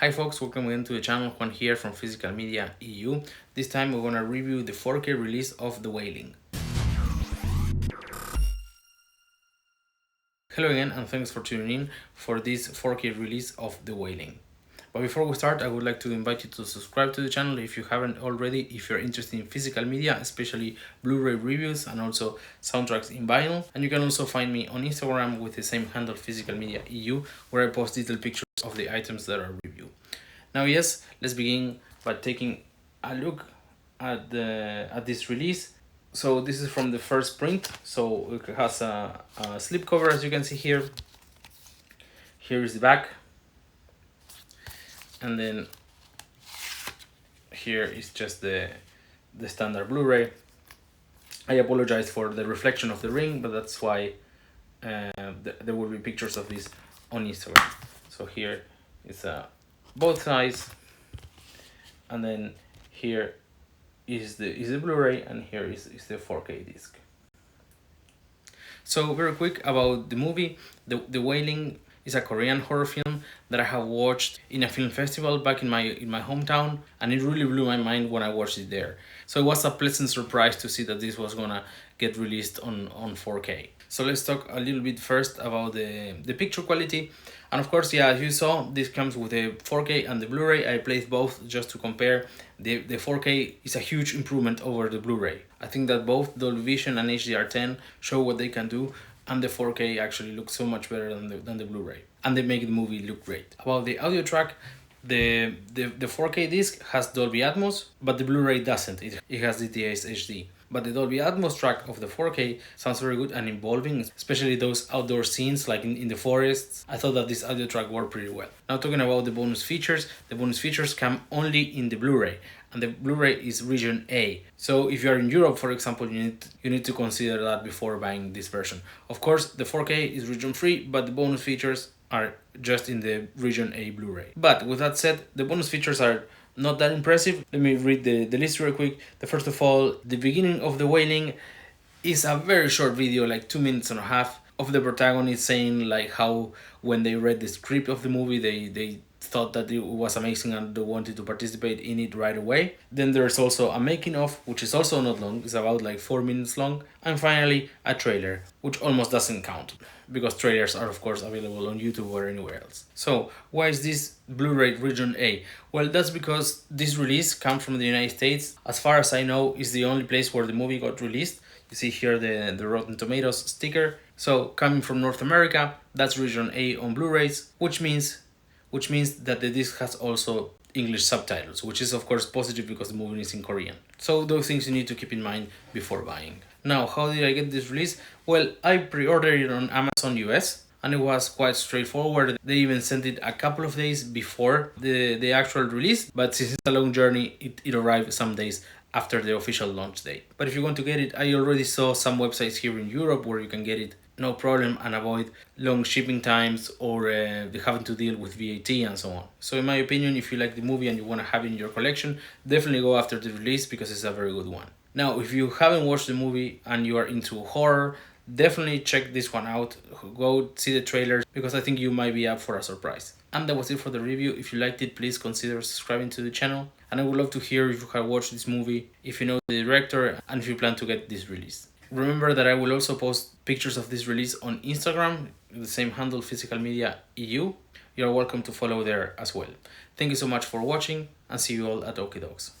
Hi folks, welcome again to the channel. Juan here from Physical Media EU. This time we're gonna review the 4K release of The Wailing. Hello again and thanks for tuning in for this 4K release of The Wailing. But before we start, I would like to invite you to subscribe to the channel if you haven't already, if you're interested in physical media, especially Blu-ray reviews and also soundtracks in vinyl. And you can also find me on Instagram with the same handle, Physical Media EU, where I post detailed pictures of the items that I review. Now, yes, let's begin by taking a look at this release. So this is from the first print. So it has a slipcover, as you can see here. Here is the back, and then here is just the standard Blu-ray. I apologize for the reflection of the ring, but that's why there will be pictures of this on Instagram. So here is both sides, and then here is the Blu-ray, and here is the 4K disc. So very quick about the movie. The Wailing is a Korean horror film that I have watched in a film festival back in my hometown, and it really blew my mind when I watched it there. So it was a pleasant surprise to see that this was gonna get released on 4K. So let's talk a little bit first about the picture quality. And of course, yeah, as you saw, this comes with the 4K and the Blu-ray. I placed both just to compare. The 4K is a huge improvement over the Blu-ray. I think that both Dolby Vision and HDR10 show what they can do, and the 4K actually looks so much better than the Blu-ray. And they make the movie look great. About the audio track, the 4K disc has Dolby Atmos, but the Blu-ray doesn't. It has DTS HD. But the Dolby Atmos track of the 4K sounds very good and involving, especially those outdoor scenes like in the forests. I thought that this audio track worked pretty well. Now talking about the bonus features, the bonus features come only in the Blu-ray, and the Blu-ray is region A. So if you are in Europe, for example, you need to consider that before buying this version. Of course, the 4K is region free, but the bonus features are just in the region A Blu-ray. But with that said, the bonus features are not that impressive. Let me read the list real quick. First of all, the beginning of The Wailing is a very short video, like 2 minutes and a half, of the protagonist saying like how when they read the script of the movie, they thought that it was amazing and they wanted to participate in it right away. Then there's also a making of, which is also not long, it's about like 4 minutes long. And finally, a trailer, which almost doesn't count, because trailers are of course available on YouTube or anywhere else. So why is this Blu-ray region A? Well, that's because this release comes from the United States. As far as I know, it's the only place where the movie got released. You see here the Rotten Tomatoes sticker. So coming from North America, that's region A on Blu-rays, which means that the disc has also English subtitles, which is of course positive because the movie is in Korean. So those things you need to keep in mind before buying. Now, how did I get this release? Well, I pre-ordered it on Amazon US, and it was quite straightforward. They even sent it a couple of days before the actual release, but since it's a long journey, it arrived some days after the official launch date. But if you want to get it, I already saw some websites here in Europe where you can get it no problem and avoid long shipping times or having to deal with VAT and so on. So in my opinion, if you like the movie and you want to have it in your collection, definitely go after the release because it's a very good one. Now, if you haven't watched the movie and you are into horror, definitely check this one out. Go see the trailers because I think you might be up for a surprise. And that was it for the review. If you liked it, please consider subscribing to the channel. And I would love to hear if you have watched this movie, if you know the director, and if you plan to get this release. Remember that I will also post pictures of this release on Instagram, the same handle, Physical Media EU. You're welcome to follow there as well. Thank you so much for watching, and see you all at Okie Dogs.